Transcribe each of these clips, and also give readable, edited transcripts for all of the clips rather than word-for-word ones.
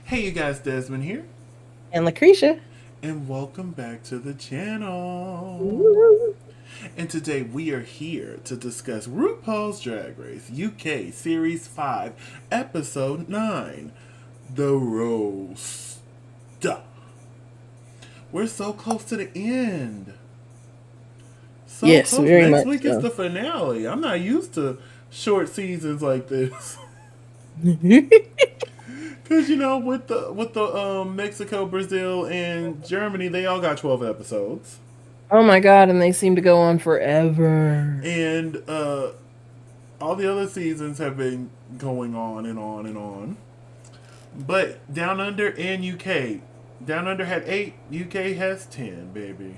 Hey you guys, Desmond here, And LaCresha. and welcome back to the channel. Woo. And today we are here to discuss RuPaul's Drag Race UK Series 5, Episode 9, The Roast. We're so close to the end. So Yes, close. very Next much week is so. the finale. I'm not used to short seasons like this. Cause with the Mexico, Brazil, and Germany, they all got 12 episodes. Oh my god, and they seem to go on forever. And all the other seasons have been going on and on and on. But Down Under and UK, Down Under had 8, UK has 10, baby.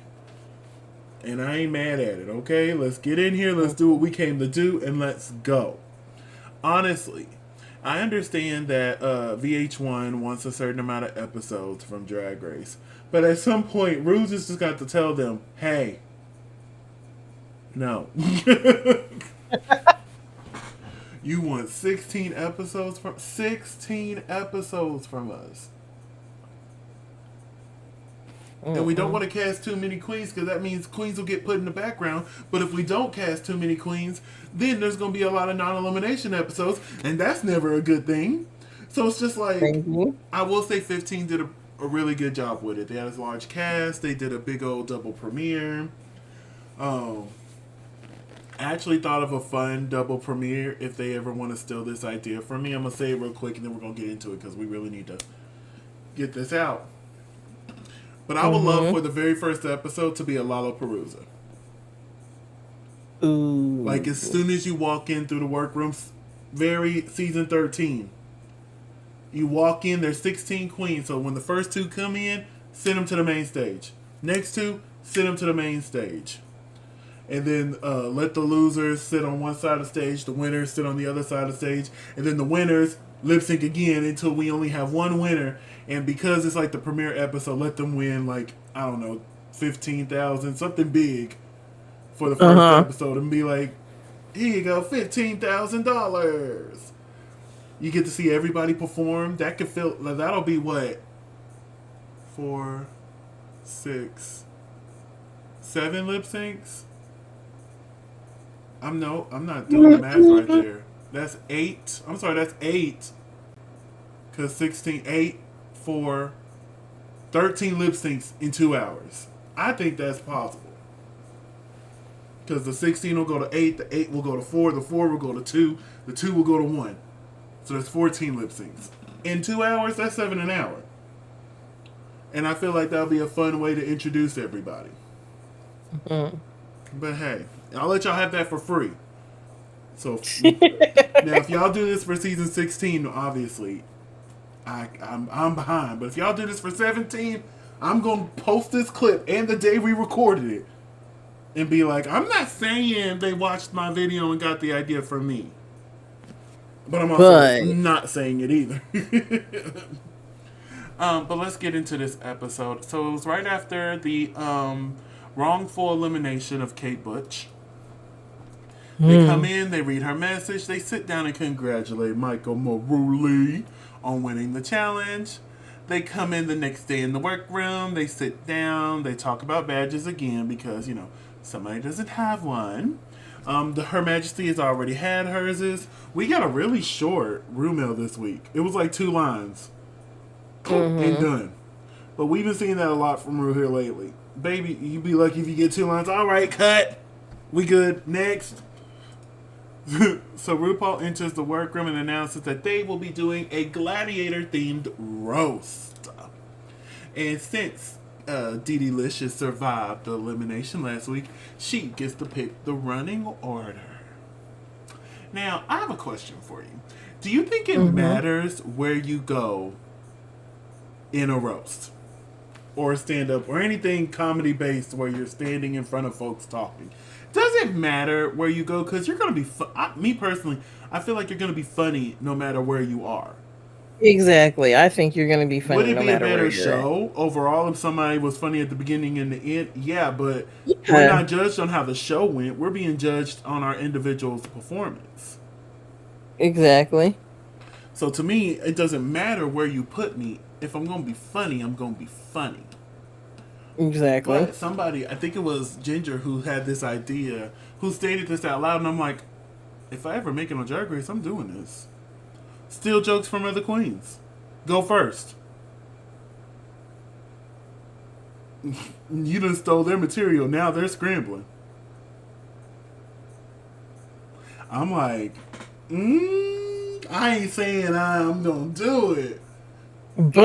And I ain't mad at it. Okay, let's get in here. Let's do what we came to do, and let's go. Honestly, I understand that VH1 wants a certain amount of episodes from Drag Race, but at some point, Ru just got to tell them, "Hey, no." You want 16 episodes from us. And we don't want to cast too many queens because that means queens will get put in the background. But if we don't cast too many queens, then there's going to be a lot of non-elimination episodes, and that's never a good thing. So it's just like, Thank you. I will say 15 did a really good job with it. They had a large cast. They did a big old double premiere. Um, I actually thought of a fun double premiere if they ever want to steal this idea from me. I'm going to say it real quick and then we're going to get into it because we really need to get this out. But I would love for the very first episode to be a Lollapalooza. Like as Ooh. soon as you walk in through the workroom, very season 13. You walk in, there's 16 queens. So when the first two come in, send them to the main stage. Next two, send them to the main stage. And then let the losers sit on one side of the stage, the winners sit on the other side of the stage, and then the winners lip sync again until we only have one winner. And because it's like the premiere episode, let them win like I don't know, 15,000, something big for the Uh first huh. episode, and be like, here you go, $15,000. You get to see everybody perform. That could feel that'll be what 4, 6, 7 lip syncs. I'm not doing the math right there. That's 8. I'm sorry, that's 8. Cause 16, 8, 4, 13 lip syncs in 2 hours. I think that's possible. Cause the 16 will go to 8, the 8 will go to 4, the 4 will go to 2, the 2 will go to 1. So that's 14 lip syncs. In 2 hours, that's 7 an hour. And I feel like that'll be a fun way to introduce everybody. But hey, I'll let y'all have that for free. So now, if y'all do this for season 16, obviously, I'm behind. But if y'all do this for 17, I'm gonna post this clip and the day we recorded it, and be like, I'm not saying they watched my video and got the idea from me, but I'm also But not saying it either. But let's get into this episode. So it was right after the wrongful elimination of Kate Butch. They come in, they read her message, they sit down and congratulate Michael Maruli on winning the challenge. They come in the next day in the workroom, they sit down, they talk about badges again because, somebody doesn't have one. Her Majesty has already had hers. We got a really short room mail this week. It was like 2 lines. And done. But we've been seeing that a lot from Ru here lately. Baby, you be lucky if you get 2 lines. All right, cut. We good. Next. So RuPaul enters the workroom and announces that they will be doing a Gladiator themed roast. And since Dee Licious survived the elimination last week, she gets to pick the running order. Now, I have a question for you. Do you think it matters where you go in a roast? Or stand up, or anything comedy based where you're standing in front of folks talking? Does it matter where you go? Because you're going to be, me personally, I feel like you're going to be funny no matter where you are. exactly. I think you're going to be Would funny it no be a matter where better you're at. show overall if somebody was funny at the beginning and the end? Yeah, but we're Yeah, not judged on how the show went. We're being judged on our individual's performance. exactly. So to me, it doesn't matter where you put me. If I'm going to be funny, I'm going to be funny. Exactly. But somebody, I think it was Ginger, who had this idea, who stated this out loud, and I'm like, if I ever make it on Drag Race, I'm doing this. Steal jokes from other queens. Go first. You done stole their material. Now they're scrambling. I'm like, I ain't saying I'm gonna do it, But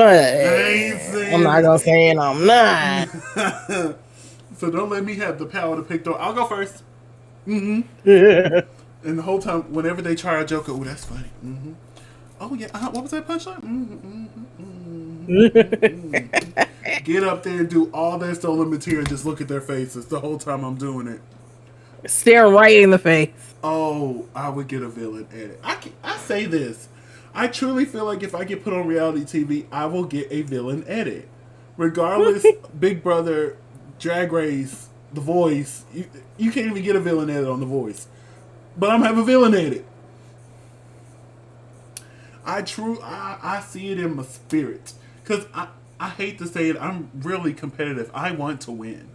I'm not gonna say it. I'm not. So don't let me have the power to pick. I'll go first. And the whole time, whenever they try a joke, oh, that's funny. Oh yeah, what was that punchline? Get up there and do all their stolen material and just look at their faces the whole time I'm doing it. Stare right in the face. Oh, I would get a villain edit. I say this. I truly feel like if I get put on reality TV, I will get a villain edit. Regardless, Big Brother, Drag Race, The Voice, you can't even get a villain edit on The Voice. But I'm have a villain edit. I see it in my spirit. Because I hate to say it, I'm really competitive. I want to win.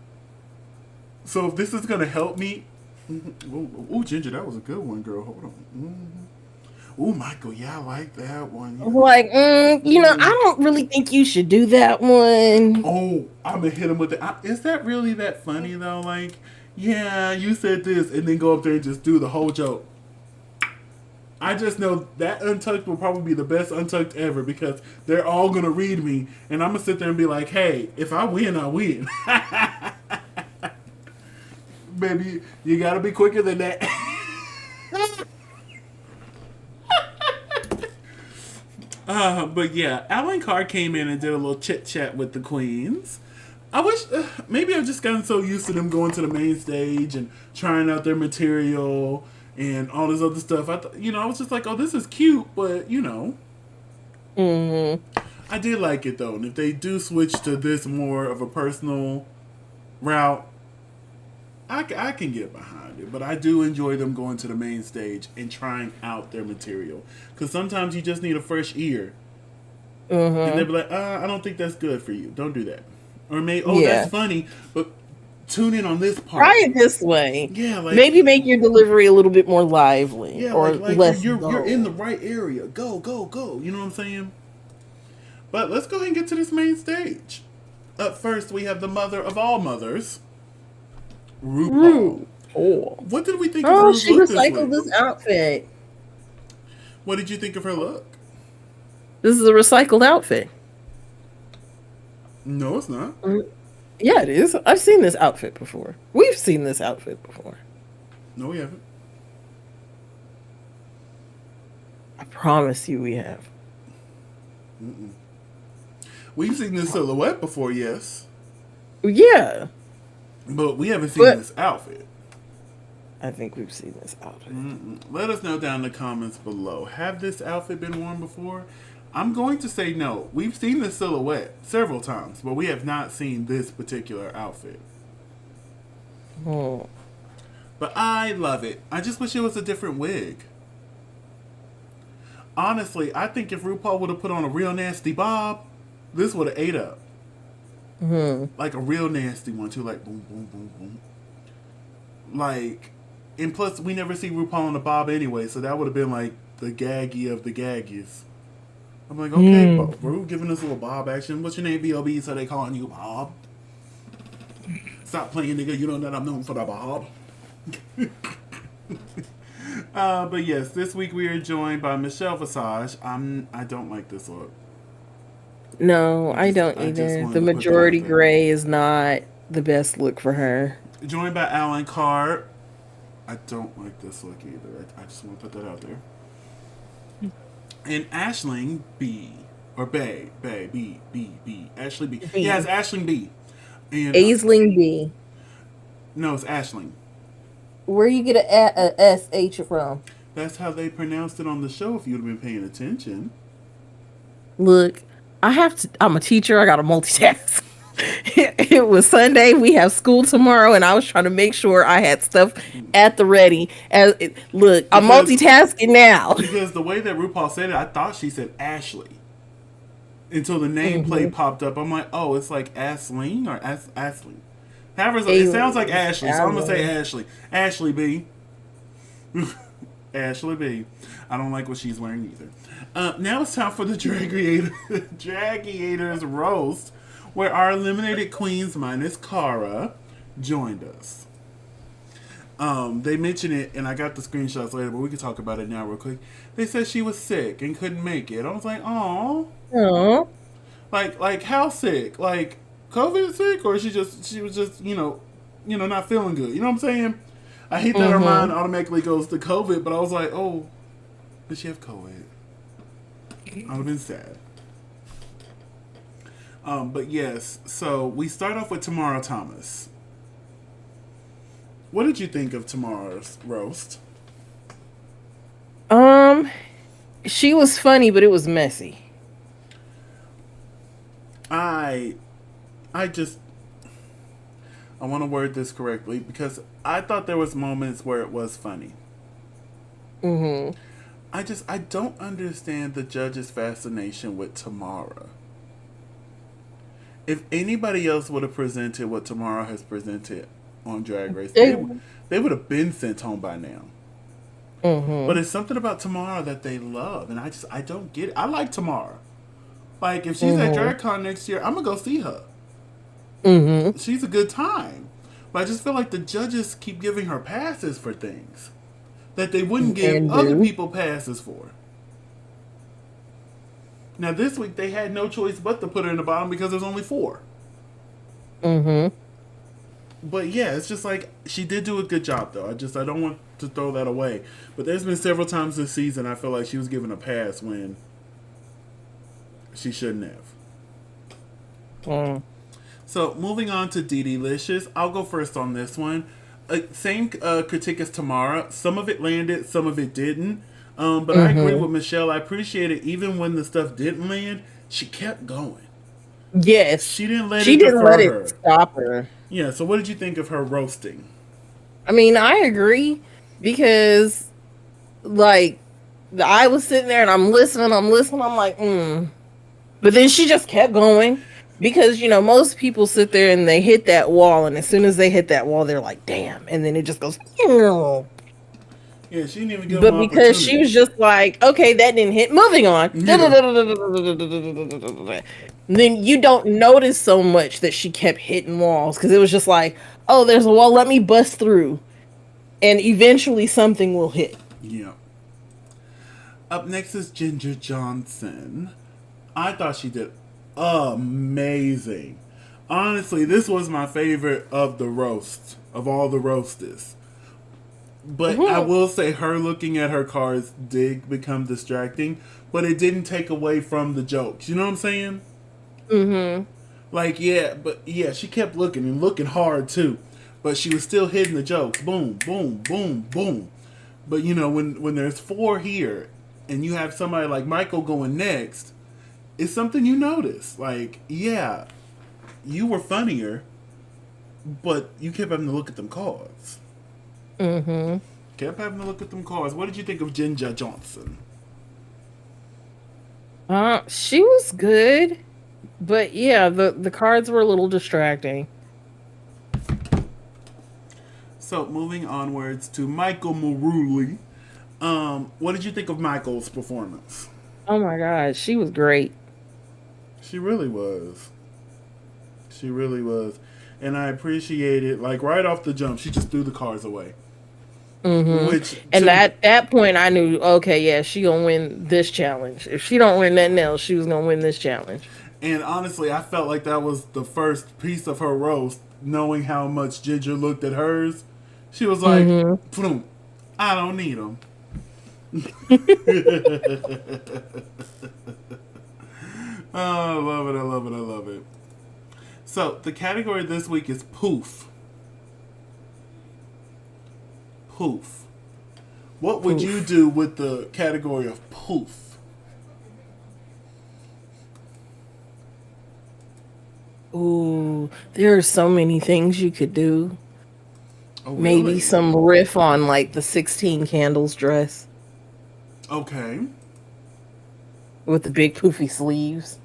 So if this is going to help me... Ooh, Ginger, that was a good one, girl. Hold on. Ooh, Michael, yeah, I like that one. Yeah. Like, I don't really think you should do that one. Oh, I'm going to hit him with it. Is that really that funny, though? Like, yeah, you said this, and then go up there and just do the whole joke. I just know that Untucked will probably be the best Untucked ever because they're all going to read me, and I'm going to sit there and be like, hey, if I win, I win. Baby, you got to be quicker than that. But yeah, Alan Carr came in and did a little chit-chat with the queens. I wish, maybe I've just gotten so used to them going to the main stage and trying out their material and all this other stuff. I was just like, oh, this is cute, but, I did like it, though. And if they do switch to this more of a personal route, I can get behind it. But I do enjoy them going to the main stage and trying out their material. Because sometimes you just need a fresh ear. And they'll be like, I don't think that's good for you. Don't do that. Or that's funny, but tune in on this part. Try it this way. Yeah, like maybe make your delivery a little bit more lively. Yeah, or like less. You're in the right area. Go, go, go. You know what I'm saying? But let's go ahead and get to this main stage. Up first, we have the mother of all mothers, RuPaul. What did we think of Ru's she look recycled this outfit. What did you think of her look? This is a recycled outfit. No, it's not. Yeah, it is. I've seen this outfit before. We've seen this outfit before. No, we haven't. I promise you we have. We've seen this silhouette before, yes. Yeah. But we haven't seen this outfit. I think we've seen this outfit. Let us know down in the comments below. Have this outfit been worn before? I'm going to say no. We've seen this silhouette several times, but we have not seen this particular outfit. But I love it. I just wish it was a different wig. Honestly, I think if RuPaul would have put on a real nasty bob, this would have ate up. Like a real nasty one too, like boom, boom, boom, boom. Like, and plus we never see RuPaul on a bob anyway, so that would have been like the gaggy of the gaggies. I'm like, okay, Ru giving us a little Bob action. What's your name, B.O.B.? So they calling you Bob. Stop playing, nigga. You know that I'm known for the Bob. But yes, this week we are joined by Michelle Visage. I don't like this look. No, I don't either. The majority gray is not the best look for her. Joined by Alan Carr. I don't like this look either. I just want to put that out there. And Aisling B. Or B. Ashley B. Yeah, it's Aisling B. And Aisling B. No, it's Aisling. Where you get a SH from? That's how they pronounced it on the show if you'd have been paying attention. Look, I'm a teacher. I got to multitask. it was Sunday. We have school tomorrow, and I was trying to make sure I had stuff at the ready. Look, I'm multitasking now. Because the way that RuPaul said it, I thought she said Ashley until the nameplate popped up. I'm like, oh, it's like Ashley or Ashley. However, it sounds like Ashley, so I'm gonna say Ashley. Ashley B. Ashley B. I don't like what she's wearing either. Now it's time for the Dragiators roast, where our eliminated queens minus Cara joined us. They mentioned it, and I got the screenshots later, but we can talk about it now real quick. They said she was sick and couldn't make it. I was like, oh, like how sick? Like COVID sick, or she was just not feeling good. You know what I'm saying? I hate that her mind automatically goes to COVID, but I was like, oh, did she have COVID? I would have been sad. But yes, so we start off with Tamara Thomas. What did you think of Tamara's roast? She was funny, but it was messy. I want to word this correctly because I thought there was moments where it was funny. I don't understand the judge's fascination with Tamara. If anybody else would have presented what Tamara has presented on Drag Race, they would have been sent home by now. But it's something about Tamara that they love, and I don't get it. I like Tamara. Like, if she's at DragCon next year, I'm going to go see her. She's a good time. But I just feel like the judges keep giving her passes for things that they wouldn't give other people passes for. Now, this week, they had no choice but to put her in the bottom because there's only 4. But yeah, it's just like, she did do a good job, though. I don't want to throw that away. But there's been several times this season I feel like she was given a pass when she shouldn't have. So, moving on to DeDeLicious. I'll go first on this one. Same critique as Tamara. Some of it landed, some of it didn't. But I agree with Michelle. I appreciate it. Even when the stuff didn't land, she kept going. Yes. She didn't let it stop her. Yeah, so what did you think of her roasting? I mean, I agree because, like, I was sitting there and I'm listening. I'm like, But then she just kept going because, most people sit there and they hit that wall. And as soon as they hit that wall, they're like, damn. And then it just goes, yeah, she didn't even give But because she was just like, okay, that didn't hit. Moving on. Yeah. Then you don't notice so much that she kept hitting walls because it was just like, oh, there's a wall. Let me bust through. And eventually something will hit. Yeah. Up next is Ginger Johnson. I thought she did amazing. Honestly, this was my favorite of the roast, of all the roasters. But I will say her looking at her cards did become distracting, but it didn't take away from the jokes. You know what I'm saying? Like, yeah, she kept looking and looking hard too. But she was still hitting the jokes. Boom, boom, boom, boom. But, when there's 4 here and you have somebody like Michael going next, it's something you notice. Like, yeah, you were funnier, but you kept having to look at them cards. Kept having to look at them cards. What did you think of Ginger Johnson? She was good, but yeah, the cards were a little distracting. So moving onwards to Michael Maruli. What did you think of Michael's performance? Oh my God, she was great. She really was. She really was. And I appreciate it. Like, right off the jump, she just threw the cards away. And at that point, I knew, okay, yeah, she gonna win this challenge. If she don't win nothing else, she was gonna win this challenge. And honestly, I felt like that was the first piece of her roast, knowing how much Ginger looked at hers. She was like, I don't need them. Oh, I love it, I love it, I love it. So, the category this week is poof. Poof. What would you do with the category of poof? Ooh. Ooh, there are so many things you could do. Oh, Maybe really? some riff on like the 16 candles dress Okay. with the big poofy sleeves.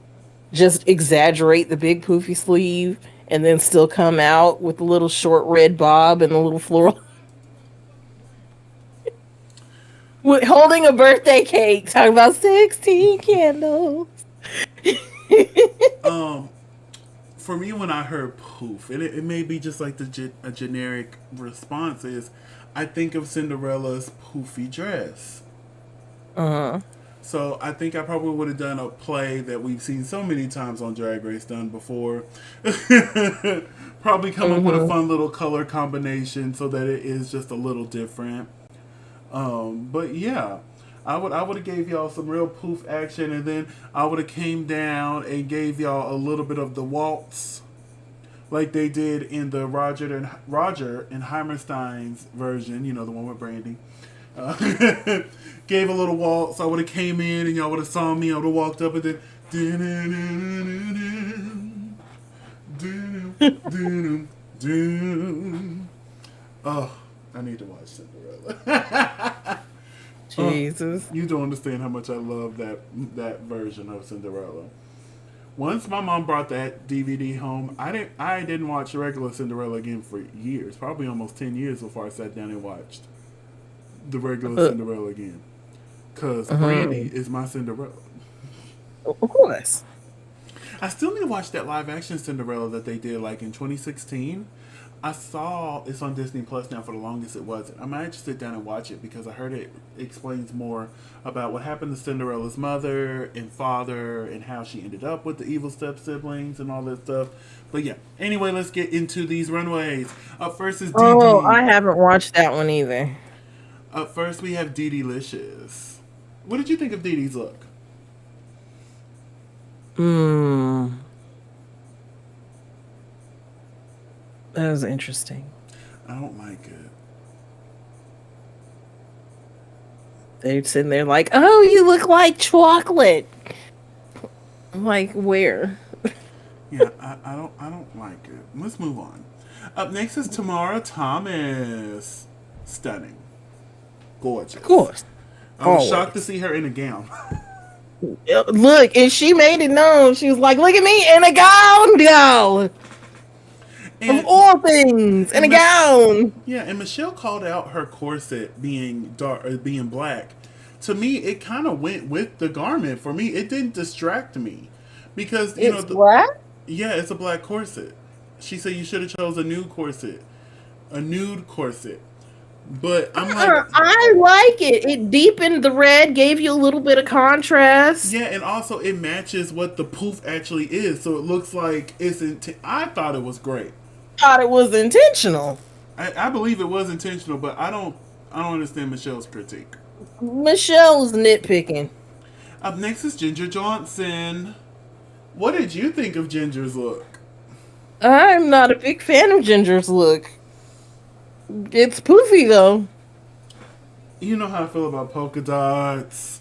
Just exaggerate the big poofy sleeve and then still come out with a little short red bob and a little floral. With holding a birthday cake, talking about 16 candles. Um, for me, when I heard poof, and it may be just like a generic response is, I think of Cinderella's poofy dress. Uh-huh. So I think I probably would have done a play that we've seen so many times on Drag Race done before. Probably come up with a fun little color combination so that it is just a little different. But yeah, I would have gave y'all some real poof action, and then I would have came down and gave y'all a little bit of the waltz, like they did in the Roger and Hammerstein's version. You know, the one with Brandy. Uh, gave a little waltz. I would have came in and y'all would have saw me. I would have walked up and then. Oh, I need to watch Cinderella. Jesus. You don't understand how much I love that version of Cinderella. Once my mom brought that DVD home, I didn't watch regular Cinderella again for years, probably almost 10 years before I sat down and watched the regular Cinderella again. Because Brandy is my Cinderella. Of course. I still need to watch that live action Cinderella that they did like in 2016. I saw it's on Disney Plus now. For the longest it wasn't. I might just sit down and watch it because I heard it explains more about what happened to Cinderella's mother and father and how she ended up with the evil step siblings and all that stuff. But yeah, anyway, let's get into these runways. Up first is DD. Oh, I haven't watched that one either. Up first we have DD-licious. What did you think of DD's look? That was interesting. I don't like it. They're sitting there like, oh, you look like chocolate. I'm like, where? Yeah, I don't like it. Let's move on. Up next is Tamara Thomas. Stunning. Gorgeous. Of course. I was shocked to see her in a gown. Look, and she made it known. She was like, look at me in a gown, girl. And, of all things, in a gown. Yeah, and Michelle called out her corset being dark, being black. To me, it kind of went with the garment. For me, it didn't distract me because you know black. Yeah, it's a black corset. She said you should have chose a nude corset, But I'm like, I like it. It deepened the red, gave you a little bit of contrast. Yeah, and also it matches what the poof actually is, so it looks like it's. I thought it was great. Thought it was intentional. I believe it was intentional, but I don't understand Michelle's critique. Michelle's nitpicking. Up next is Ginger Johnson. What did you think of Ginger's look? I'm not a big fan of Ginger's look. It's poofy though. You know how I feel about polka dots.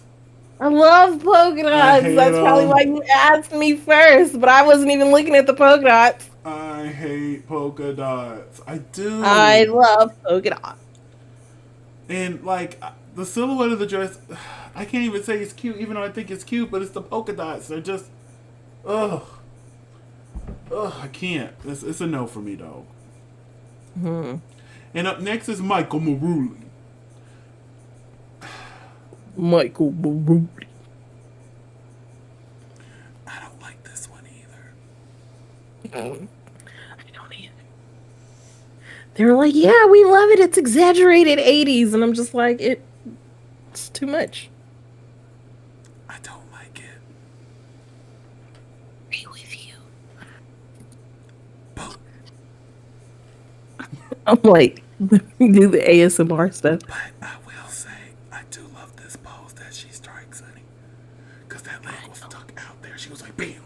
I love polka dots. That's probably why you asked me first, but I wasn't even looking at the polka dots. I hate polka dots. I do. I love polka dots. And like the silhouette of the dress, I can't even say it's cute, even though I think it's cute, but it's the polka dots. They're just, ugh, I can't. It's a no for me, though. And up next is Michael Maruli. Michael Maruli. I don't like this one either. I don't either. They were like, yeah, we love it. It's exaggerated 80s. And I'm just like, it's too much. I don't like it. Be with you. I'm like, let me do the ASMR stuff. But I will say, I do love this pose that she strikes, honey. Because that leg was stuck out there. She was like, bam.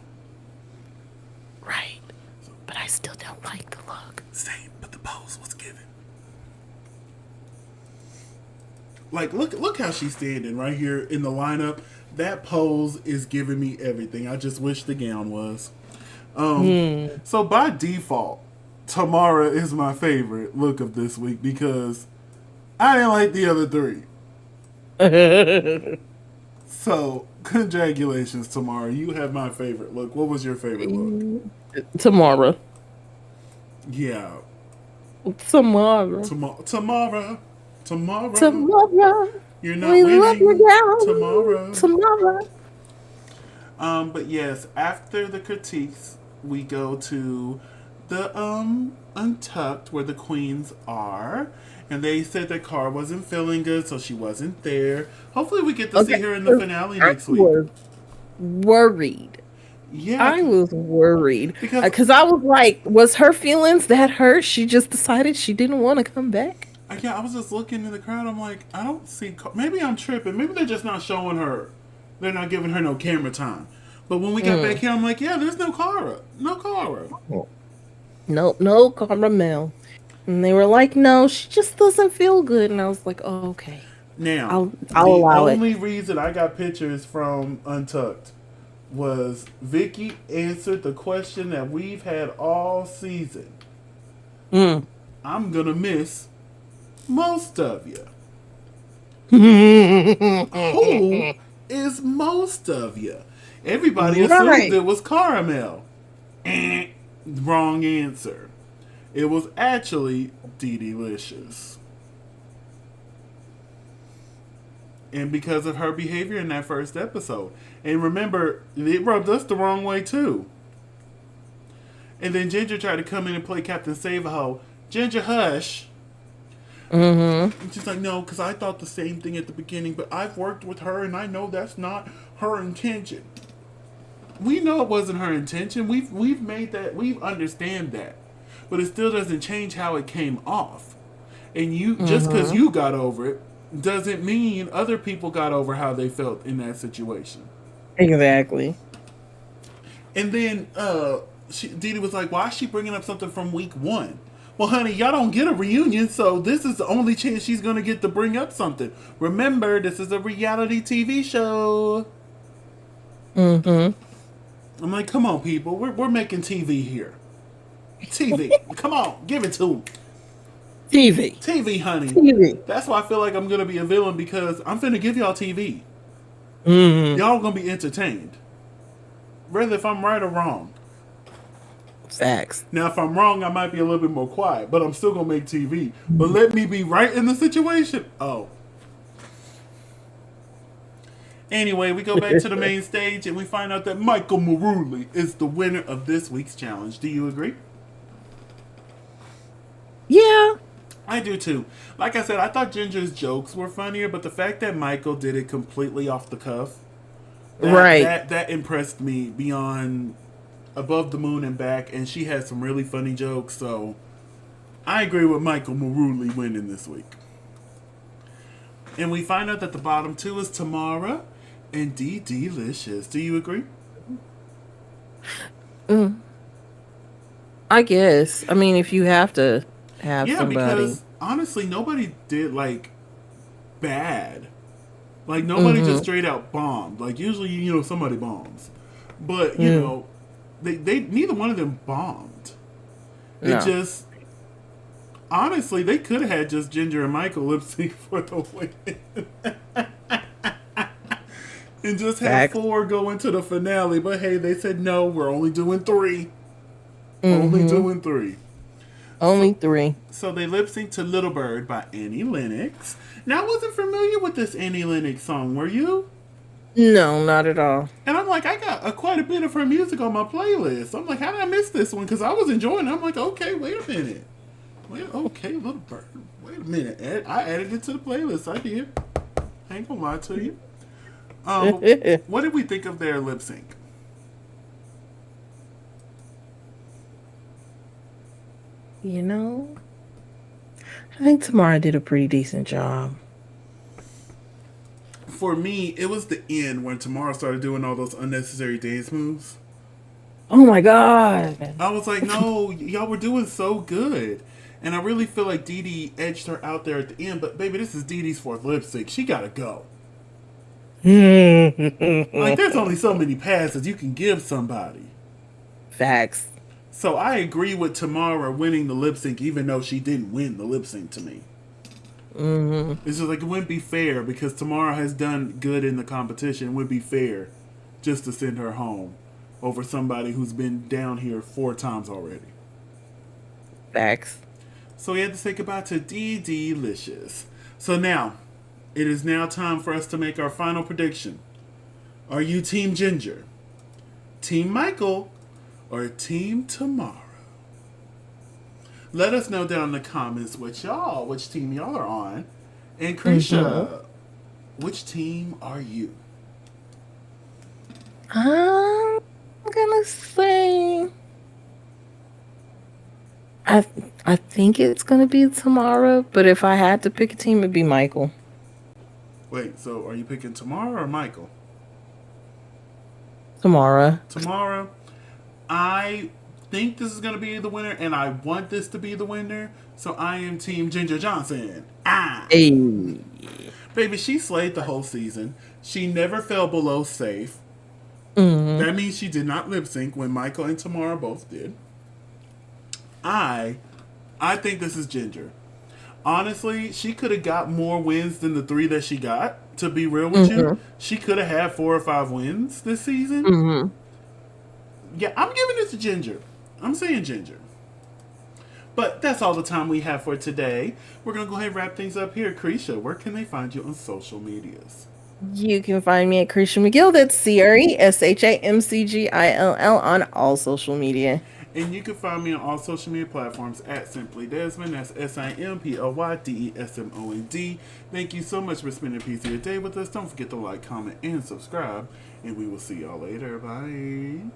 Right. But I still don't like the look. Same, but the pose was given. Like, look how she's standing right here in the lineup. That pose is giving me everything. I just wish the gown was. So by default, Tamara is my favorite look of this week because I didn't like the other three. So, congratulations, Tamara. You have my favorite look. What was your favorite look? Tomorrow. Yeah. Tomorrow. Tamara. Tomorrow. You're not We love you winning. down. Tomorrow. Tomorrow. But yes, after the critiques, we go to the Untucked where the queens are. And they said that Cara wasn't feeling good, so she wasn't there. Hopefully we get to see her in the finale next week. I was worried. Yeah. I was worried. Because I was like, was her feelings that hurt? She just decided she didn't want to come back? Yeah, I was just looking in the crowd. I'm like, I don't see... Maybe I'm tripping. Maybe they're just not showing her. They're not giving her no camera time. But when we got back here, I'm like, yeah, there's no Cara. No Cara. No Caramel. And they were like, no, she just doesn't feel good. And I was like, oh, okay. Now, I'll allow it. The only reason I got pictures from Untucked was Vicky answered the question that we've had all season. I'm going to miss most of you. Who is most of you? Everybody assumed it was Caramel. Wrong answer. It was actually Delicious. And because of her behavior in that first episode. And remember, it rubbed us the wrong way too. And then Ginger tried to come in and play Captain Save-A-Ho. Ginger, hush. And she's like, no, because I thought the same thing at the beginning, but I've worked with her and I know that's not her intention. We know it wasn't her intention. We've made that, we understand that. But it still doesn't change how it came off. And you just because you got over it doesn't mean other people got over how they felt in that situation. Exactly. And then Dee Dee was like, why is she bringing up something from week 1? Well, honey, y'all don't get a reunion, so this is the only chance she's going to get to bring up something. Remember, this is a reality TV show. I'm like, come on, people. We're making TV here. TV. Come on, give it to them. TV, honey. TV. That's why I feel like I'm going to be a villain, because I'm finna give y'all TV. Y'all going to be entertained. Whether if I'm right or wrong. Facts. Now, if I'm wrong, I might be a little bit more quiet, but I'm still going to make TV. But let me be right in the situation. Oh. Anyway, we go back to the main stage, and we find out that Michael Maruli is the winner of this week's challenge. Do you agree? Yeah. I do too. Like I said, I thought Ginger's jokes were funnier, but the fact that Michael did it completely off the cuff, that impressed me beyond above the moon and back, and she had some really funny jokes, so I agree with Michael Maruli winning this week. And we find out that the bottom two is Tamara and Delicious. Do you agree? I guess. I mean, if you have to have somebody. Because honestly, nobody did like bad. Like nobody just straight out bombed. Like usually, somebody bombs, but you know, they neither one of them bombed. It just honestly, they could have had just Ginger and Michael lip sync for the win. And just have 4 go into the finale. But hey, they said no, we're only doing 3. Only doing 3. Only 3. So they lip sync to Little Bird by Annie Lennox. Now, I wasn't familiar with this Annie Lennox song, were you? No, not at all. And I'm like, I got quite a bit of her music on my playlist. I'm like, how did I miss this one? Because I was enjoying it. I'm like, okay, wait a minute. Okay, Little Bird. Wait a minute. I added it to the playlist. I did. I ain't gonna lie to you. What did we think of their lip sync? I think Tamara did a pretty decent job. For me, it was the end when Tamara started doing all those unnecessary dance moves. Oh my God. I was like, no, y'all were doing so good. And I really feel like Dee Dee edged her out there at the end. But baby, this is Dee Dee's 4th lip sync. She gotta go. Like, there's only so many passes you can give somebody. Facts. So I agree with Tamara winning the lip sync, even though she didn't win the lip sync to me. Mm-hmm. It's just like it wouldn't be fair because Tamara has done good in the competition. It would be fair just to send her home over somebody who's been down here 4 times already. Facts. So we had to say goodbye to Delicious. So now, it is now time for us to make our final prediction. Are you Team Ginger, Team Michael, or Team Tamara? Let us know down in the comments which team y'all are on. And Krisha, which team are you? I'm gonna say I think it's gonna be Tamara, but if I had to pick a team, it'd be Michael. Wait, so are you picking Tamara or Michael? Tamara. Tamara. I think this is going to be the winner, and I want this to be the winner, so I am Team Ginger Johnson. Hey. Baby, she slayed the whole season. She never fell below safe. Mm-hmm. That means she did not lip sync when Michael and Tamara both did. I think this is Ginger. Honestly, she could have got more wins than the 3 that she got. To be real with you, she could have had 4 or 5 wins this season. Mm-hmm. Yeah, I'm giving it to Ginger. I'm saying Ginger. But that's all the time we have for today. We're going to go ahead and wrap things up here. Krisha, where can they find you on social medias? You can find me at Krisha McGill. That's CRESHAMCGILL on all social media. And you can find me on all social media platforms at Simply Desmond. That's SIMPLYDESMOND. Thank you so much for spending a piece of your day with us. Don't forget to like, comment, and subscribe. And we will see y'all later. Bye.